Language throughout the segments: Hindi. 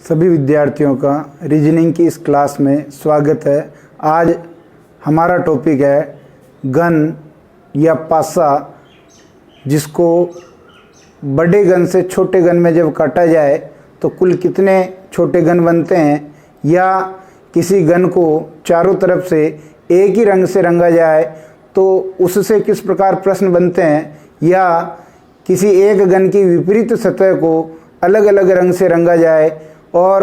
सभी विद्यार्थियों का रीजनिंग की इस क्लास में स्वागत है। आज हमारा टॉपिक है गन या पासा, जिसको बड़े गन से छोटे गन में जब काटा जाए तो कुल कितने छोटे गन बनते हैं, या किसी गन को चारों तरफ से एक ही रंग से रंगा जाए तो उससे किस प्रकार प्रश्न बनते हैं, या किसी एक गन की विपरीत सतह को अलग अलग रंग से रंगा जाए और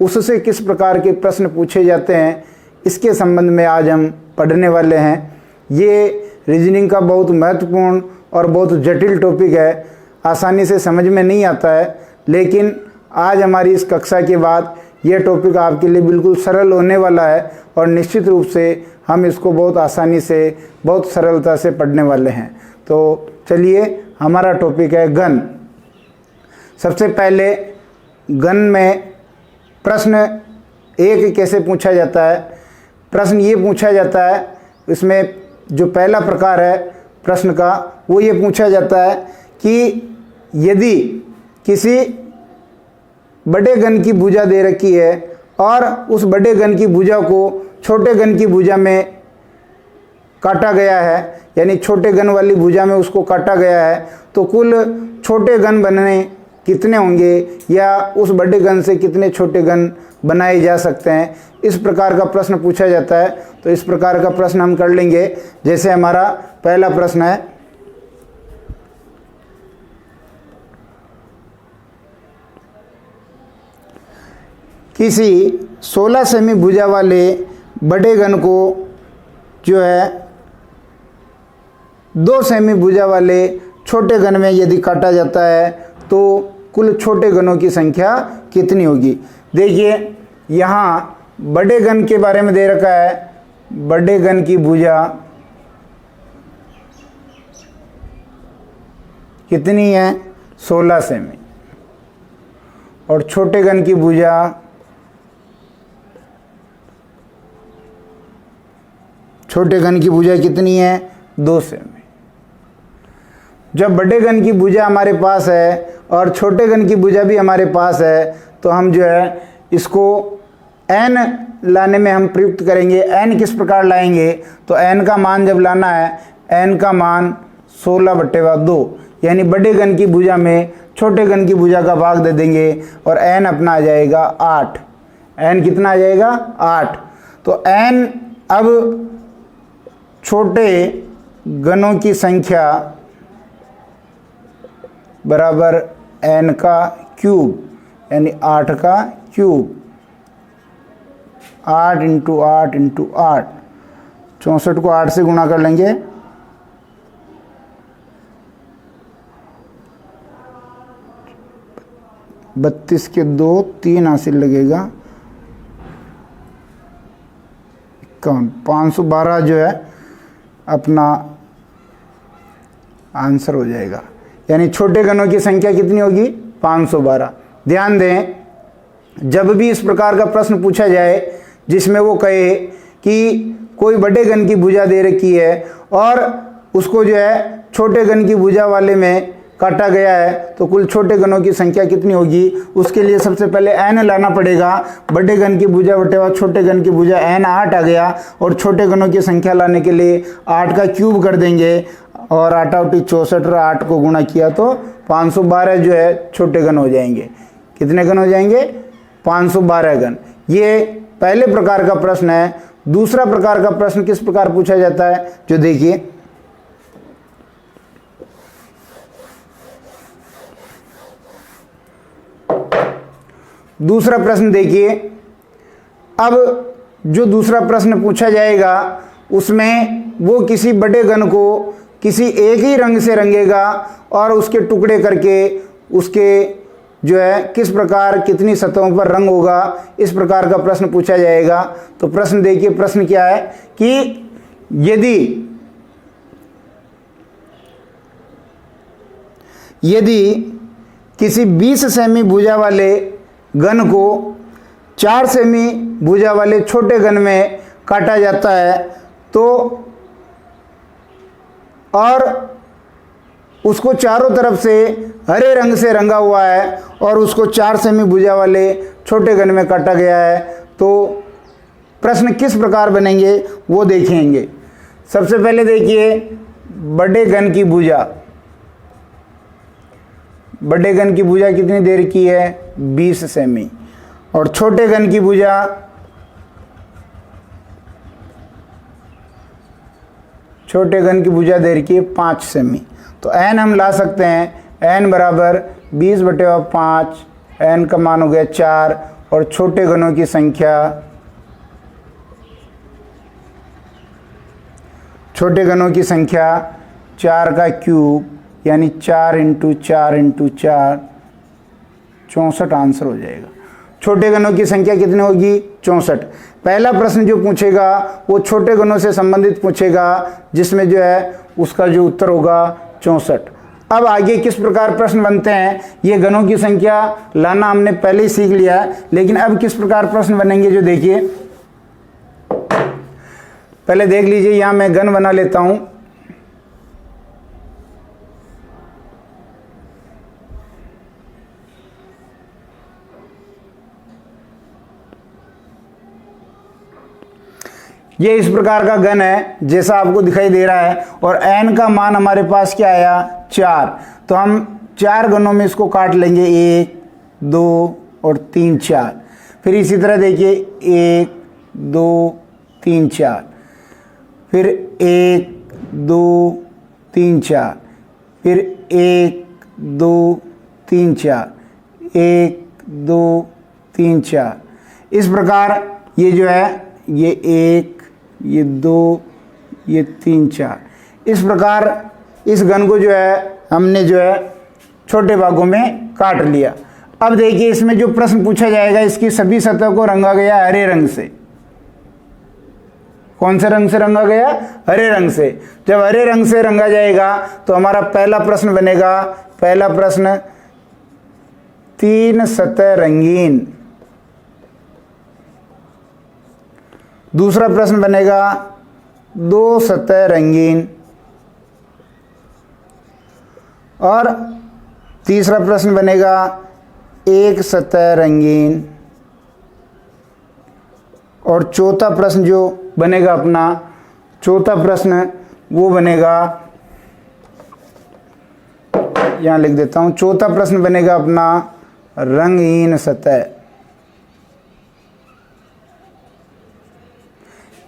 उससे किस प्रकार के प्रश्न पूछे जाते हैं, इसके संबंध में आज हम पढ़ने वाले हैं। ये रीजनिंग का बहुत महत्वपूर्ण और बहुत जटिल टॉपिक है, आसानी से समझ में नहीं आता है, लेकिन आज हमारी इस कक्षा के बाद यह टॉपिक आपके लिए बिल्कुल सरल होने वाला है और निश्चित रूप से हम इसको बहुत आसानी से, बहुत सरलता से पढ़ने वाले हैं। तो चलिए, हमारा टॉपिक है गन। सबसे पहले गन में प्रश्न एक कैसे पूछा जाता है। प्रश्न ये पूछा जाता है, इसमें जो पहला प्रकार है प्रश्न का वो ये पूछा जाता है कि यदि किसी बड़े गन की भुजा दे रखी है और उस बड़े गन की भुजा को छोटे गन की भुजा में काटा गया है, यानी छोटे गन वाली भुजा में उसको काटा गया है, तो कुल छोटे गन बनने कितने होंगे, या उस बड़े गन से कितने छोटे गन बनाए जा सकते हैं। इस प्रकार का प्रश्न पूछा जाता है। तो इस प्रकार का प्रश्न हम कर लेंगे। जैसे हमारा पहला प्रश्न है, किसी 16 सेमी भुजा वाले बड़े गन को जो है 2 सेमी भुजा वाले छोटे गन में यदि काटा जाता है तो कुल छोटे गनों की संख्या कितनी होगी। देखिए, यहाँ बड़े गन के बारे में दे रखा है। बड़े गन की भुजा कितनी है, 16 सेमी, और छोटे गन की भुजा कितनी है, 2 सेमी। जब बड़े गन की भुजा हमारे पास है और छोटे गन की भुजा भी हमारे पास है, तो हम जो है इसको n लाने में हम प्रयुक्त करेंगे। n किस प्रकार लाएंगे, तो n का मान जब लाना है, n का मान 16/2, यानी बड़े गन की भुजा में छोटे गन की भुजा का भाग दे देंगे और n अपना आ जाएगा 8। n कितना आ जाएगा, 8। तो n अब छोटे गनों की संख्या बराबर n का क्यूब, यानी 8 का क्यूब। 8 × 8 × 8, 64 को 8 से गुणा कर लेंगे, 32 के 2, 3 हासिल लगेगा, 512 जो है अपना आंसर हो जाएगा। यानी छोटे गनों की संख्या कितनी होगी, 512। ध्यान दें, जब भी इस प्रकार का प्रश्न पूछा जाए जिसमें वो कहे कि कोई बड़े गन की भुजा दे रखी है और उसको जो है छोटे गन की भुजा वाले में काटा गया है, तो कुल छोटे गनों की संख्या कितनी होगी, उसके लिए सबसे पहले n लाना पड़ेगा। बड़े गन की भुजा बटेवा छोटे गन की भुजा, n 8 आ गया, और छोटे गनों की संख्या लाने के लिए 8 का क्यूब कर देंगे, और 8 × 8 64, और 8 को गुणा किया तो 512 जो है छोटे गन हो जाएंगे। कितने गन हो जाएंगे, 512 गन। ये पहले प्रकार का प्रश्न है। दूसरा प्रकार का प्रश्न किस प्रकार पूछा जाता है, जो देखिए, दूसरा प्रश्न देखिए। अब जो दूसरा प्रश्न पूछा जाएगा उसमें वो किसी बड़े गन को किसी एक ही रंग से रंगेगा और उसके टुकड़े करके उसके जो है किस प्रकार कितनी सतहों पर रंग होगा, इस प्रकार का प्रश्न पूछा जाएगा। तो प्रश्न देखिए, प्रश्न क्या है कि यदि किसी 20 सेमी भुजा वाले गन को 4 सेमी भुजा वाले छोटे गन में काटा जाता है, तो और उसको चारों तरफ से हरे रंग से रंगा हुआ है और उसको 4 सेमी भुजा वाले छोटे घन में काटा गया है। तो प्रश्न किस प्रकार बनेंगे वो देखेंगे। सबसे पहले देखिए, बड़े घन की भुजा, बड़े घन की भुजा कितनी देर की है 20 सेमी, और छोटे घन की भुजा देर की 5 सेमी। तो n हम ला सकते हैं, n बराबर 20/5, n का मान हो गया 4, और छोटे घनों की संख्या, छोटे घनों की संख्या 4 का क्यूब यानी 4 × 4 × 4 64 आंसर हो जाएगा। छोटे घनों की संख्या कितनी होगी 64। पहला प्रश्न जो पूछेगा वो छोटे घनों से संबंधित पूछेगा, जिसमें जो है उसका जो उत्तर होगा 64। अब आगे किस प्रकार प्रश्न बनते हैं, ये घनों की संख्या लाना हमने पहले ही सीख लिया है, लेकिन अब किस प्रकार प्रश्न बनेंगे जो देखिए, पहले देख लीजिए। यहां मैं घन बना लेता हूं। ये इस प्रकार का घन है जैसा आपको दिखाई दे रहा है, और n का मान हमारे पास क्या आया 4। तो हम 4 घनों में इसको काट लेंगे, 1 2 और 3 4। फिर इसी तरह देखिए 1 2 3 4, फिर 1 2 3 4, फिर 1 2 3 4, 1 2 3 4। इस प्रकार ये जो है ये 1 ये 2 ये 3 4, इस प्रकार इस घन को जो है हमने जो है छोटे भागों में काट लिया। अब देखिए इसमें जो प्रश्न पूछा जाएगा, इसकी सभी सतह को रंगा गया हरे रंग से। कौन से रंग से रंगा गया? हरे रंग से। जब हरे रंग से रंगा जाएगा तो हमारा पहला प्रश्न बनेगा, पहला प्रश्न 3 सतह रंगीन। दूसरा प्रश्न बनेगा 2 सतह रंगीन, और तीसरा प्रश्न बनेगा 1 सतह रंगीन, और चौथा प्रश्न जो बनेगा अपना, चौथा प्रश्न वो बनेगा, यहां लिख देता हूं, चौथा प्रश्न बनेगा अपना रंगहीन सतह।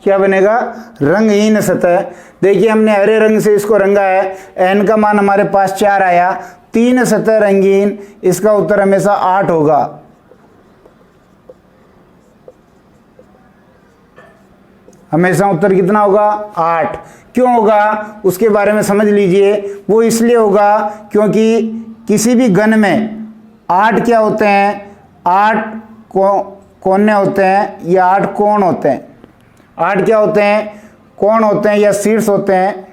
क्या बनेगा? रंगहीन सतह। देखिए हमने हरे रंग से इसको रंगा है, n का मान हमारे पास 4 आया, 3 सतह रंगीन, इसका उत्तर हमेशा 8 होगा। हमेशा उत्तर कितना होगा? 8। क्यों होगा उसके बारे में समझ लीजिए। वो इसलिए होगा क्योंकि किसी भी घन में 8 क्या होते हैं? 8 कोने होते हैं या 8 कोण होते हैं। 8 क्या होते हैं? कोण होते हैं या शीर्ष होते हैं।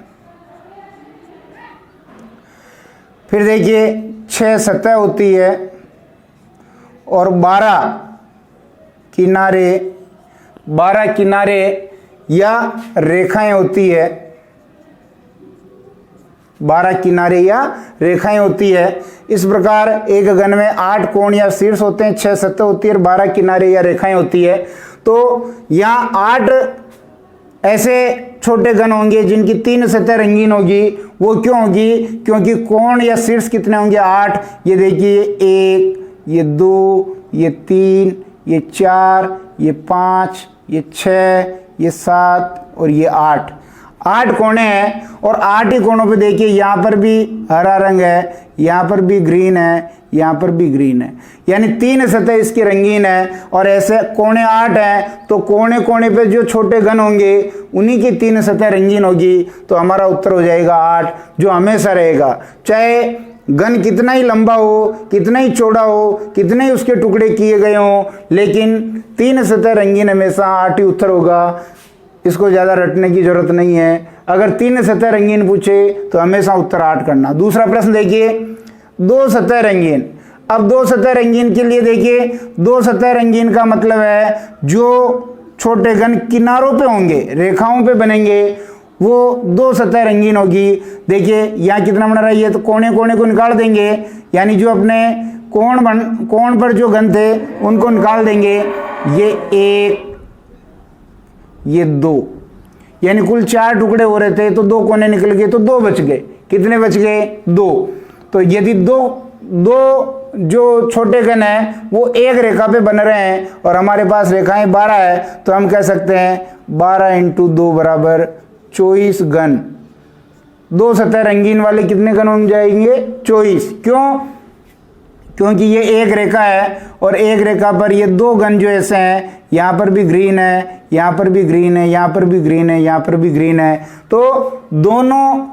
फिर देखिए 6 सतह होती है और 12 किनारे या रेखाएं होती है। 12 किनारे या रेखाएं होती है। इस प्रकार एक घन में 8 कोण या शीर्ष होते हैं, 6 सतह होती है और 12 किनारे या रेखाएं होती है। तो यहाँ 8 ऐसे छोटे घन होंगे जिनकी 3 सतह रंगीन होगी। वो क्यों होगी? क्योंकि कोण या शीर्ष कितने होंगे? 8। ये देखिए 1, ये 2, ये 3, ये 4, ये 5, ये 6, ये 7 और ये 8। 8 कोणे हैं और 8 ही कोणों पे देखिए यहाँ पर भी हरा रंग है, यहाँ पर भी ग्रीन है, यहाँ पर भी ग्रीन है, यानी 3 सतह इसकी रंगीन है। और ऐसे कोणे 8 हैं तो कोने कोने पे जो छोटे घन होंगे उन्हीं की 3 सतह रंगीन होगी। तो हमारा उत्तर हो जाएगा 8, जो हमेशा रहेगा। चाहे घन कितना ही लंबा हो, कितना ही चौड़ा हो, कितने ही उसके टुकड़े किए गए हों, लेकिन 3 सतह रंगीन हमेशा 8 ही उत्तर होगा। इसको ज़्यादा रटने की जरूरत नहीं है। अगर 3 सतह रंगीन पूछे तो हमेशा उत्तर 8 करना। दूसरा प्रश्न देखिए 2 सतह रंगीन। अब 2 सतह रंगीन के लिए देखिए 2 सतह रंगीन का मतलब है जो छोटे घन किनारों पे होंगे, रेखाओं पे बनेंगे, वो 2 सतह रंगीन होगी। देखिए यहाँ कितना बना रहा है, ये तो कोने कोने को निकाल देंगे, यानी जो अपने कोण पर जो घन थे उनको निकाल देंगे, ये 1 ये 2, यानी कुल 4 टुकड़े हो रहे थे तो 2 कोने निकल गए तो 2 बच गए। कितने बच गए? 2। तो यदि दो जो छोटे घन हैं वो एक रेखा पे बन रहे हैं और हमारे पास रेखाएं 12 है, तो हम कह सकते हैं 12 × 2 बराबर 24 घन। 2 सतह रंगीन वाले कितने घन हो जाएंगे? 24। क्यों? क्योंकि ये एक रेखा है और एक रेखा पर ये 2 घन जो ऐसे हैं, यहाँ पर भी ग्रीन है, यहाँ पर भी ग्रीन है, यहाँ पर भी ग्रीन है, यहाँ पर भी ग्रीन है, तो दोनों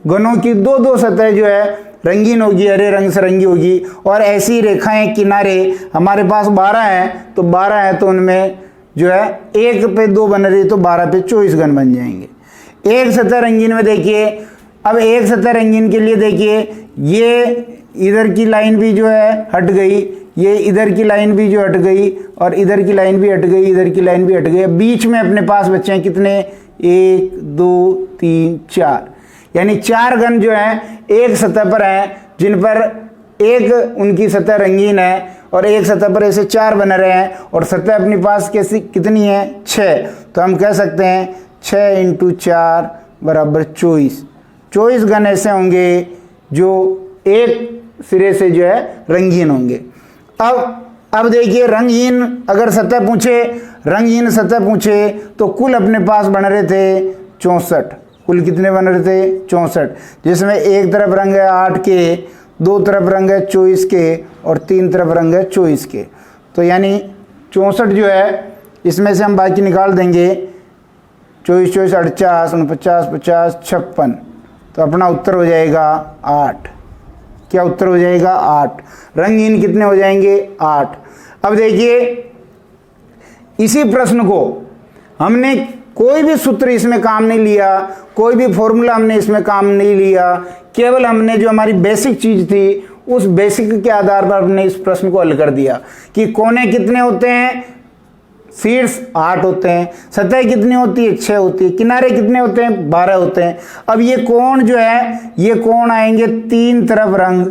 घनों की 2-2 सतह जो है रंगीन होगी, हरे रंग से रंगी होगी। और ऐसी रेखाएं किनारे हमारे पास 12 हैं, तो 12 है तो उनमें जो है 1 पे 2 बन रही, तो 12 पे 24 घन बन जाएंगे। एक सतह रंगीन में देखिए, अब एक सतह रंगीन के लिए देखिए, ये इधर की लाइन भी जो है हट गई, ये इधर की लाइन भी जो हट गई और इधर की लाइन भी हट गई, इधर की लाइन भी हट गई। बीच में अपने पास बच्चे हैं कितने? 1 2 3 4, यानी 4 घन जो हैं एक सतह पर हैं, जिन पर एक उनकी सतह रंगीन है और एक सतह पर ऐसे 4 बन रहे हैं और सतह अपने पास कैसी कितनी है? 6। तो हम कह सकते हैं 6 × 4 बराबर 24। 24 घन ऐसे होंगे जो एक सिरे से जो है रंगीन होंगे। अब देखिए, रंगहीन अगर सतह पूछे, रंगहीन सतह पूछे तो कुल अपने पास बन रहे थे 64। कुल कितने बन रहे थे? 64, जिसमें एक तरफ रंग है 8 के, 2 तरफ रंग है 24 के और 3 तरफ रंग है 24 के। तो यानी 64 जो है, इसमें से हम बाकी निकाल देंगे, 24 24 48 49 50 56, तो अपना उत्तर हो जाएगा 8। क्या उत्तर हो जाएगा? 8। रंगहीन कितने हो जाएंगे? 8। अब देखिए, इसी प्रश्न को हमने कोई भी सूत्र इसमें काम नहीं लिया, कोई भी फॉर्मूला हमने इसमें काम नहीं लिया, केवल हमने जो हमारी बेसिक चीज थी उस बेसिक के आधार पर हमने इस प्रश्न को हल कर दिया कि कोने कितने होते हैं? शीर्ष 8 होते हैं, सतह कितनी होती है? 6 होती है, किनारे कितने होते हैं? 12 होते हैं। अब ये कोण जो है, ये कोण आएंगे 3 तरफ रंग,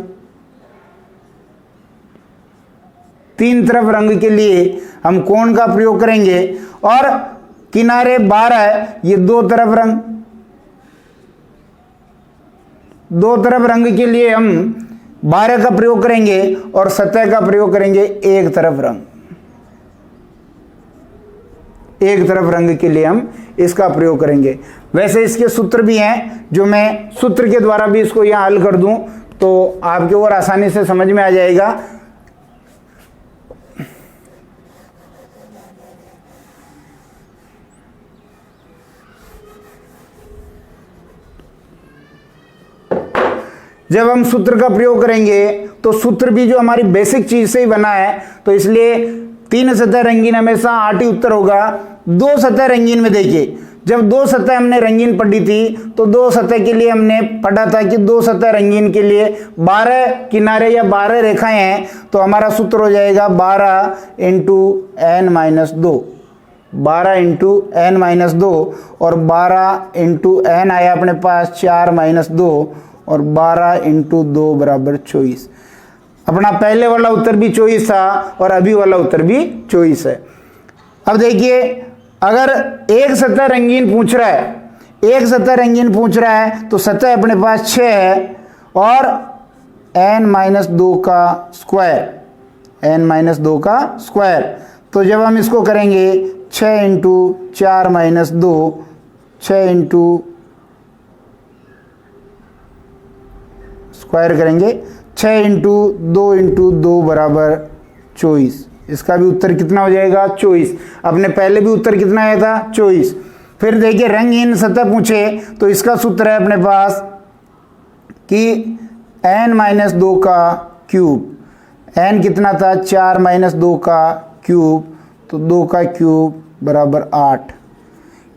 3 तरफ रंग के लिए हम कोण का प्रयोग करेंगे और किनारे 12 है, ये 2 तरफ रंग, 2 तरफ रंग के लिए हम 12 का प्रयोग करेंगे और सतह का प्रयोग करेंगे 1 तरफ रंग। 1 तरफ रंग के लिए हम इसका प्रयोग करेंगे। वैसे इसके सूत्र भी हैं, जो मैं सूत्र के द्वारा भी इसको यहां हल कर दूं तो आपके और आसानी से समझ में आ जाएगा। जब हम सूत्र का प्रयोग करेंगे तो सूत्र भी जो हमारी बेसिक चीज से ही बना है, तो इसलिए 3 सतह रंगीन हमेशा 8 ही उत्तर होगा। 2 सतह रंगीन में देखिए, जब 2 सतह हमने रंगीन पढ़ी थी तो 2 सतह के लिए हमने पढ़ा था कि 2 सतह रंगीन के लिए 12 किनारे या 12 रेखाएं हैं, तो हमारा सूत्र हो जाएगा 12 × n-2, 12 × n-2 और 12 × n आया अपने पास 4-2 और 12 × 2 बराबर 24। अपना पहले वाला उत्तर भी 24 था और अभी वाला उत्तर भी 24 है। अब देखिए, अगर एक सतह रंगीन पूछ रहा है, एक सतह रंगीन पूछ रहा है तो सतह अपने पास 6 है और n-2 का स्क्वायर, n-2 का स्क्वायर। तो जब हम इसको करेंगे 6 × 4-2, 6 × स्क्वायर करेंगे, 6 × 2 × 2 बराबर 24। इसका भी उत्तर कितना हो जाएगा? 24। अपने पहले भी उत्तर कितना आया था? 24। फिर देखिए, रंगहीन सतह पूछे तो इसका सूत्र है अपने पास कि n-2 का क्यूब, n कितना था? 4-2 का क्यूब, तो 2 का क्यूब बराबर 8।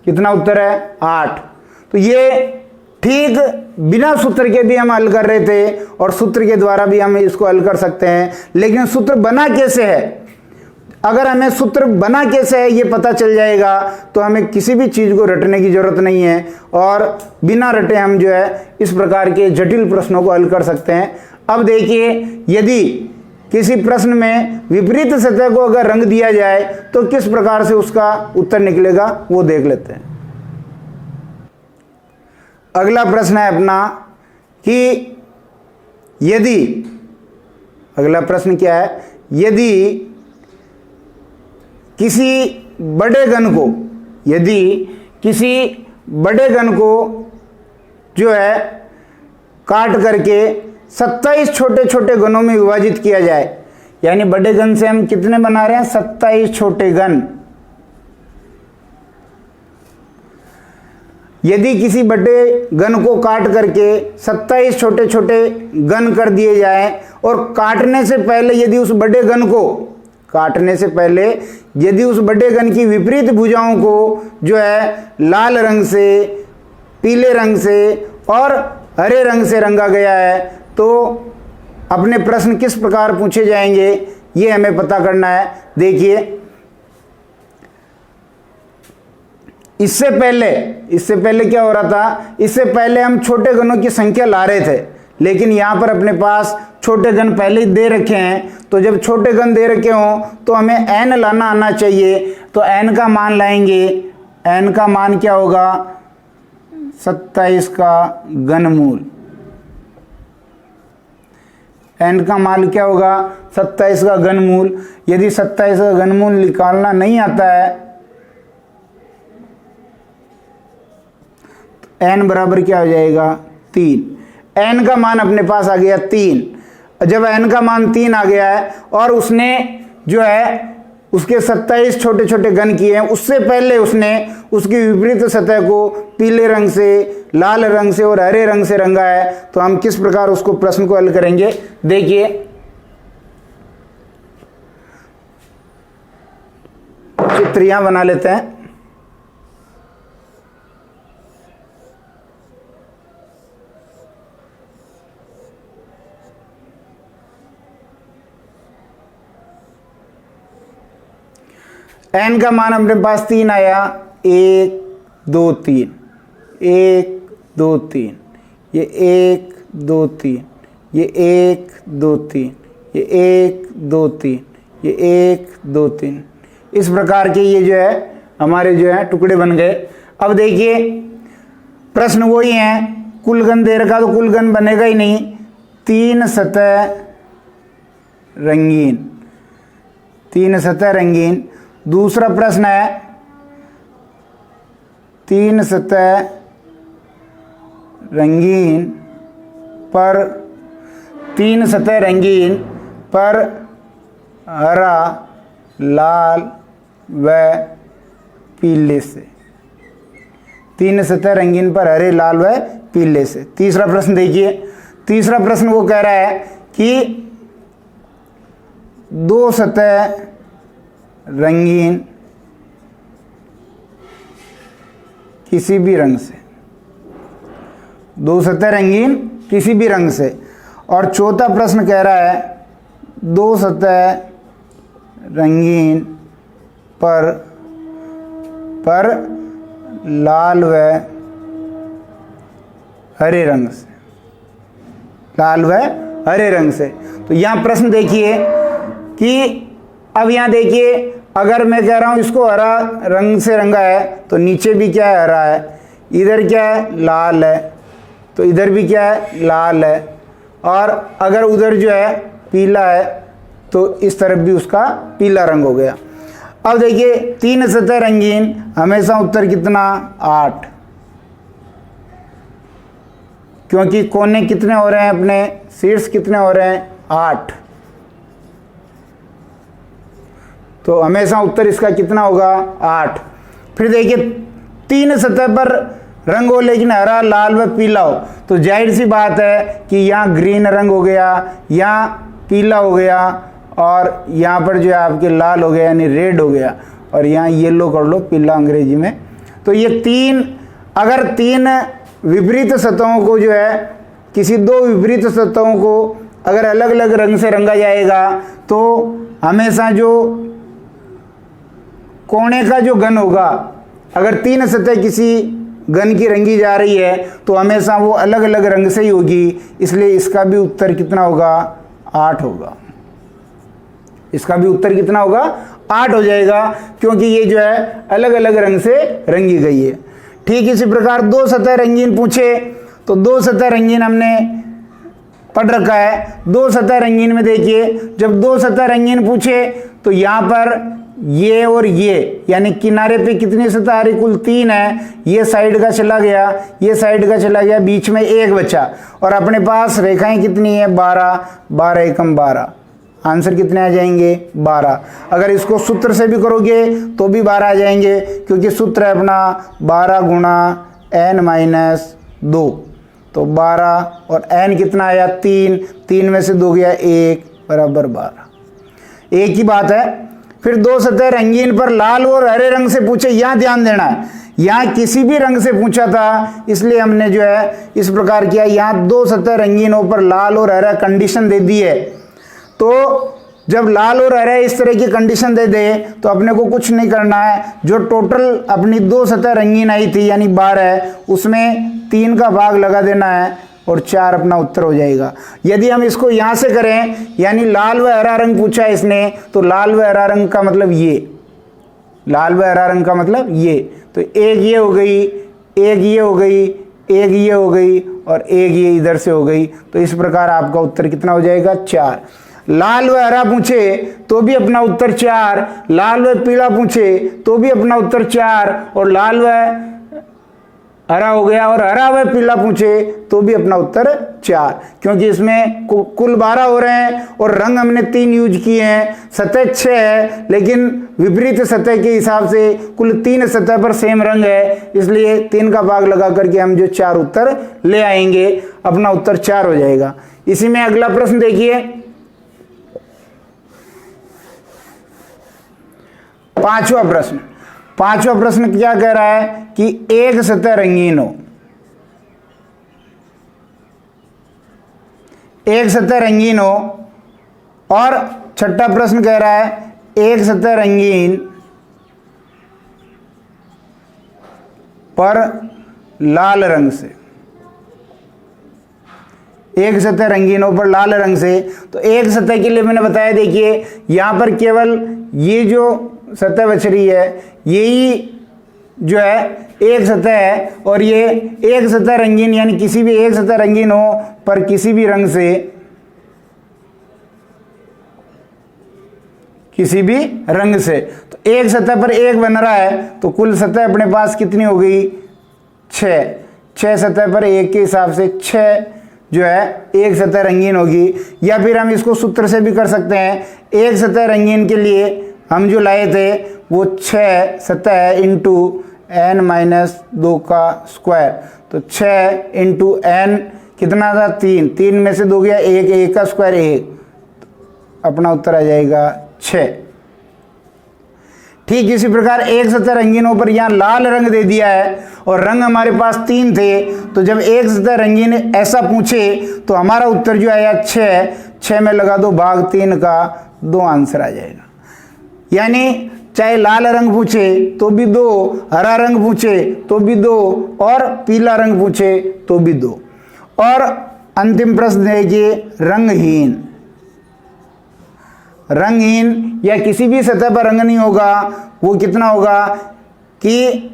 कितना उत्तर है? 8। तो ये ठीक बिना सूत्र के भी हम हल कर रहे थे और सूत्र के द्वारा भी हम इसको हल कर सकते हैं, लेकिन सूत्र बना कैसे है? अगर हमें सूत्र बना कैसे है ये पता चल जाएगा तो हमें किसी भी चीज को रटने की जरूरत नहीं है और बिना रटे हम जो है इस प्रकार के जटिल प्रश्नों को हल कर सकते हैं। अब देखिए, यदि किसी प्रश्न में विपरीत सतह को अगर रंग दिया जाए तो किस प्रकार से उसका उत्तर निकलेगा वो देख लेते हैं। अगला प्रश्न है अपना कि यदि, अगला प्रश्न क्या है, यदि किसी बड़े घन को, यदि किसी बड़े घन को जो है काट करके 27 छोटे छोटे घनों में विभाजित किया जाए, यानी बड़े घन से हम कितने बना रहे हैं, 27 छोटे घन। यदि किसी बड़े घन को काट करके 27 छोटे छोटे घन कर दिए जाए और काटने से पहले यदि उस बड़े घन को, काटने से पहले यदि उस बड़े घन की विपरीत भुजाओं को जो है लाल रंग से, पीले रंग से और हरे रंग से रंगा गया है तो अपने प्रश्न किस प्रकार पूछे जाएंगे ये हमें पता करना है। देखिए, इससे पहले क्या हो रहा था, इससे पहले हम छोटे घनों की संख्या ला रहे थे, लेकिन यहां पर अपने पास छोटे घन पहले ही दे रखे हैं, तो जब छोटे घन दे रखे हों तो हमें n लाना आना चाहिए। तो n का मान लाएंगे, n का मान क्या होगा, 27 का घनमूल। n का मान क्या होगा, 27 का घनमूल। यदि 27 का घनमूल निकालना नहीं आता है तो n बराबर क्या हो जाएगा, 3। n का मान अपने पास आ गया 3। जब n का मान 3 आ गया है और उसने जो है उसके 27 छोटे छोटे घन किए हैं, उससे पहले उसने उसकी विपरीत सतह को पीले रंग से, लाल रंग से और हरे रंग से रंगा है, तो हम किस प्रकार उसको प्रश्न को हल करेंगे। देखिए, चित्र यहां बना लेते हैं। n का मान अपने पास 3 आया, 1 2 3, 1 2 3, ये 1 2 3, ये 1 2 3, ये 1 2 3, ये 1 2 3, इस प्रकार के ये जो है हमारे जो है टुकड़े बन गए। अब देखिए, प्रश्न वही है, कुल घन दे रखा तो कुल घन बनेगा ही नहीं। 3 सतह रंगीन, 3 सतह रंगीन। दूसरा प्रश्न है 3 सतह रंगीन पर, 3 सतह रंगीन पर हरा, लाल व पीले से, 3 सतह रंगीन पर हरे, लाल व पीले से। तीसरा प्रश्न देखिए, तीसरा प्रश्न वो कह रहा है कि 2 सतह रंगीन किसी भी रंग से, 2 सतह रंगीन किसी भी रंग से। और चौथा प्रश्न कह रहा है 2 सतह रंगीन पर लाल व हरे रंग से, लाल व हरे रंग से। तो यहां प्रश्न देखिए कि अब यहां देखिए, अगर मैं कह रहा हूं इसको हरा रंग से रंगा है तो नीचे भी क्या है, हरा है, इधर क्या है, लाल है, तो इधर भी क्या है, लाल है, और अगर उधर जो है पीला है तो इस तरफ भी उसका पीला रंग हो गया। अब देखिए, 3 सतह रंगीन, हमेशा उत्तर कितना, 8, क्योंकि कोने कितने हो रहे हैं, अपने शीर्ष कितने हो रहे हैं, 8, तो हमेशा उत्तर इसका कितना होगा, 8। फिर देखिए, 3 सतह पर रंग हो लेकिन हरा, लाल व पीला हो, तो जाहिर सी बात है कि यहाँ ग्रीन रंग हो गया, यहाँ पीला हो गया, और यहाँ पर जो है आपके लाल हो गया यानी रेड हो गया, और यहाँ येलो कर लो, पीला अंग्रेजी में। तो ये 3, अगर 3 विपरीत सतहों को जो है, किसी 2 विपरीत सतहों को अगर अलग अलग रंग से रंगा जाएगा तो हमेशा जो कोने का जो घन होगा, अगर 3 सतह किसी घन की रंगी जा रही है तो हमेशा वो अलग अलग रंग से ही होगी, इसलिए इसका भी उत्तर कितना होगा, 8 होगा। इसका भी उत्तर कितना होगा 8 हो जाएगा, क्योंकि ये जो है अलग अलग रंग से रंगी गई है। ठीक इसी प्रकार 2 सतह रंगीन पूछे तो 2 सतह रंगीन हमने पढ़ रखा है। 2 सतह रंगीन में देखिए, जब 2 सतह रंगीन पूछे तो यहाँ पर ये और ये यानी किनारे पे कितनी सतह आ रही, कुल 3 है। ये साइड का चला गया, ये साइड का चला गया, बीच में 1 बचा और अपने पास रेखाएं कितनी है 12, 12 एकम 12। आंसर कितने आ जाएंगे 12। अगर इसको सूत्र से भी करोगे तो भी 12 आ जाएंगे, क्योंकि सूत्र है अपना 12 गुणा n-2, तो 12 और n कितना आया 3, 3 में से 2 गया 1 बराबर 12। एक ही बात है। फिर 2 सतह रंगीन पर लाल और हरे रंग से पूछे, यहाँ ध्यान देना है, यहाँ किसी भी रंग से पूछा था इसलिए हमने जो है इस प्रकार किया। यहाँ 2 सतह रंगीनों पर लाल और हरा कंडीशन दे दी है, तो जब लाल और हरा इस तरह की कंडीशन दे दे तो अपने को कुछ नहीं करना है। जो टोटल अपनी 2 सतह रंगीन आई थी यानी 12, उसमें 3 का भाग लगा देना है और 4 अपना उत्तर हो जाएगा। यदि हम इसको यहाँ से करें, यानी लाल व हरा रंग पूछा है इसने, तो लाल व हरा रंग का मतलब ये, लाल व हरा रंग का मतलब ये, तो एक ये हो गई, एक ये हो गई, एक ये हो गई और एक ये इधर से हो गई। तो इस प्रकार आपका उत्तर कितना हो जाएगा 4। लाल व हरा पूछे तो भी अपना उत्तर 4, लाल व पीला पूछे तो भी अपना उत्तर 4, और लाल व हरा हो गया, और हरा व पीला पूछे तो भी अपना उत्तर 4, क्योंकि इसमें कुल 12 हो रहे हैं और रंग हमने 3 यूज किए हैं। सतह 6 है लेकिन विपरीत सतह के हिसाब से कुल 3 सतह पर सेम रंग है, इसलिए 3 का भाग लगा करके हम जो 4 उत्तर ले आएंगे, अपना उत्तर 4 हो जाएगा। इसी में अगला प्रश्न देखिए, 5वां प्रश्न। 5वां प्रश्न क्या कह रहा है कि एक सतह रंगीन हो, एक सतह रंगीन हो, और 6ठा प्रश्न कह रहा है एक सतह रंगीन पर लाल रंग से, एक सतह रंगीन हो पर लाल रंग से। तो एक सतह के लिए मैंने बताया, देखिए यहां पर केवल ये जो सतह बच रही है यही जो है एक सतह है, और ये एक सतह रंगीन यानी किसी भी एक सतह रंगीन हो पर किसी भी रंग से, किसी भी रंग से, तो एक सतह पर एक बन रहा है, तो कुल सतह अपने पास कितनी हो गई 6। 6 सतह पर एक के हिसाब से 6 जो है एक सतह रंगीन होगी। या फिर हम इसको सूत्र से भी कर सकते हैं, एक सतह रंगीन के लिए हम जो लाए थे वो 6 सतह इंटू n-2 का स्क्वायर, तो 6 इंटू n कितना था 3, 3 में से 2 गया 1, 1 का स्क्वायर 1, अपना उत्तर आ जाएगा 6। ठीक इसी प्रकार एक सतह रंगीनों पर यहाँ लाल रंग दे दिया है और रंग हमारे पास 3 थे, तो जब एक सतह रंगीन ऐसा पूछे तो हमारा उत्तर जो आया 6, 6 में लगा दो भाग 3 का, 2 आंसर आ जाएगा। यानी चाहे लाल रंग पूछे तो भी 2, हरा रंग पूछे तो भी 2, और पीला रंग पूछे तो भी 2। और अंतिम प्रश्न देखिए, रंगहीन। रंगहीन या किसी भी सतह पर रंग नहीं होगा, वो कितना होगा कि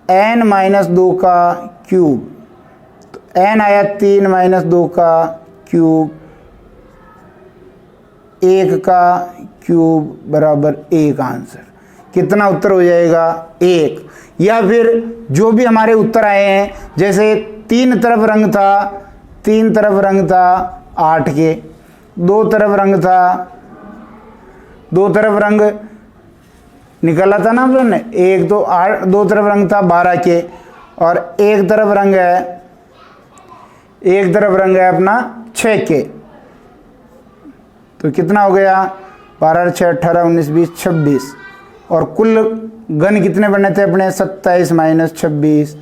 n-2 का क्यूब, तो n आया 3-2 का क्यूब, 1 का क्यूब बराबर 1 आंसर। कितना उत्तर हो जाएगा 1। या फिर जो भी हमारे उत्तर आए हैं, जैसे 3 तरफ रंग था, 3 तरफ रंग था 8 के, 2 तरफ रंग था, 2 तरफ रंग निकला था ना हमने, 1 2 8, 2 तरफ रंग था 12 के, और एक तरफ रंग है, एक तरफ रंग है अपना 6 के, तो कितना हो गया 12 6 18 19 20 26, और कुल घन कितने बने थे अपने 27 - 26,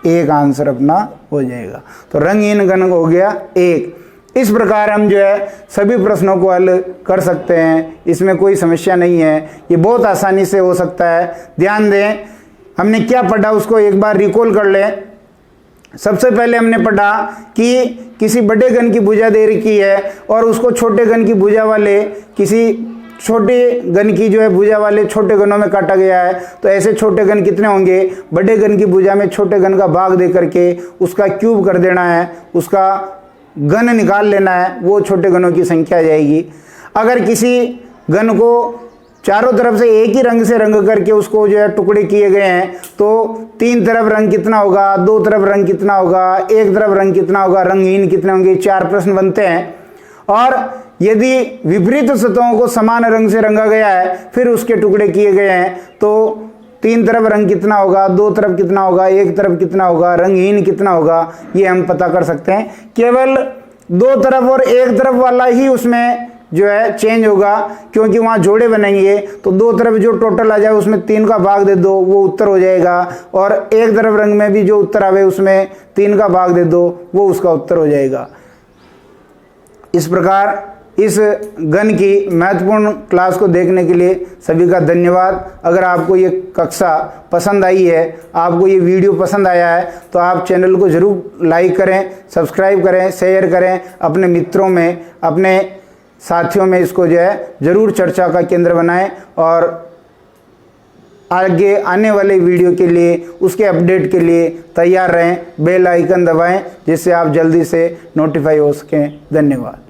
1 आंसर अपना हो जाएगा। तो रंगहीन घन हो गया 1। इस प्रकार हम जो है सभी प्रश्नों को हल कर सकते हैं, इसमें कोई समस्या नहीं है, ये बहुत आसानी से हो सकता है। ध्यान दें हमने क्या पढ़ा उसको एक बार रिकॉल कर लें। सबसे पहले हमने पढ़ा कि किसी बड़े घन की भुजा दे रखी है और उसको छोटे घन की भुजा वाले किसी छोटे घन की जो है भुजा वाले छोटे घनों में काटा गया है। तो ऐसे छोटे घन कितने होंगे, बड़े घन की भुजा में छोटे घन का भाग दे करके उसका क्यूब कर देना है, उसका घन निकाल लेना है, वो छोटे घनों की संख्या आ जाएगी। अगर किसी घन को चारों तरफ से एक ही रंग से रंग करके उसको जो है टुकड़े किए गए हैं, तो 3 तरफ रंग कितना होगा, 2 तरफ रंग कितना होगा, 1 तरफ रंग कितना होगा, रंगहीन कितने होंगे, 4 प्रश्न बनते हैं। और यदि विपरीत सतहों को समान रंग से रंगा गया है, फिर उसके टुकड़े किए गए हैं, तो 3 तरफ रंग कितना होगा, 2 तरफ कितना होगा, 1 तरफ कितना होगा, रंगहीन कितना होगा, ये हम पता कर सकते हैं। केवल 2 तरफ और 1 तरफ वाला ही उसमें जो है चेंज होगा, क्योंकि वहाँ जोड़े बनेंगे। तो 2 तरफ जो टोटल आ जाए उसमें 3 का भाग दे दो, वो उत्तर हो जाएगा। और 1 तरफ रंग में भी जो उत्तर आवे उसमें 3 का भाग दे दो, वो उसका उत्तर हो जाएगा। इस प्रकार इस घन की महत्वपूर्ण क्लास को देखने के लिए सभी का धन्यवाद। अगर आपको ये कक्षा पसंद आई है, आपको ये वीडियो पसंद आया है, तो आप चैनल को ज़रूर लाइक करें, सब्सक्राइब करें, शेयर करें, अपने मित्रों में, अपने साथियों में इसको जो है ज़रूर चर्चा का केंद्र बनाएं। और आगे आने वाले वीडियो के लिए, उसके अपडेट के लिए तैयार रहें, बेल आइकन दबाएं, जिससे आप जल्दी से नोटिफाई हो सकें। धन्यवाद।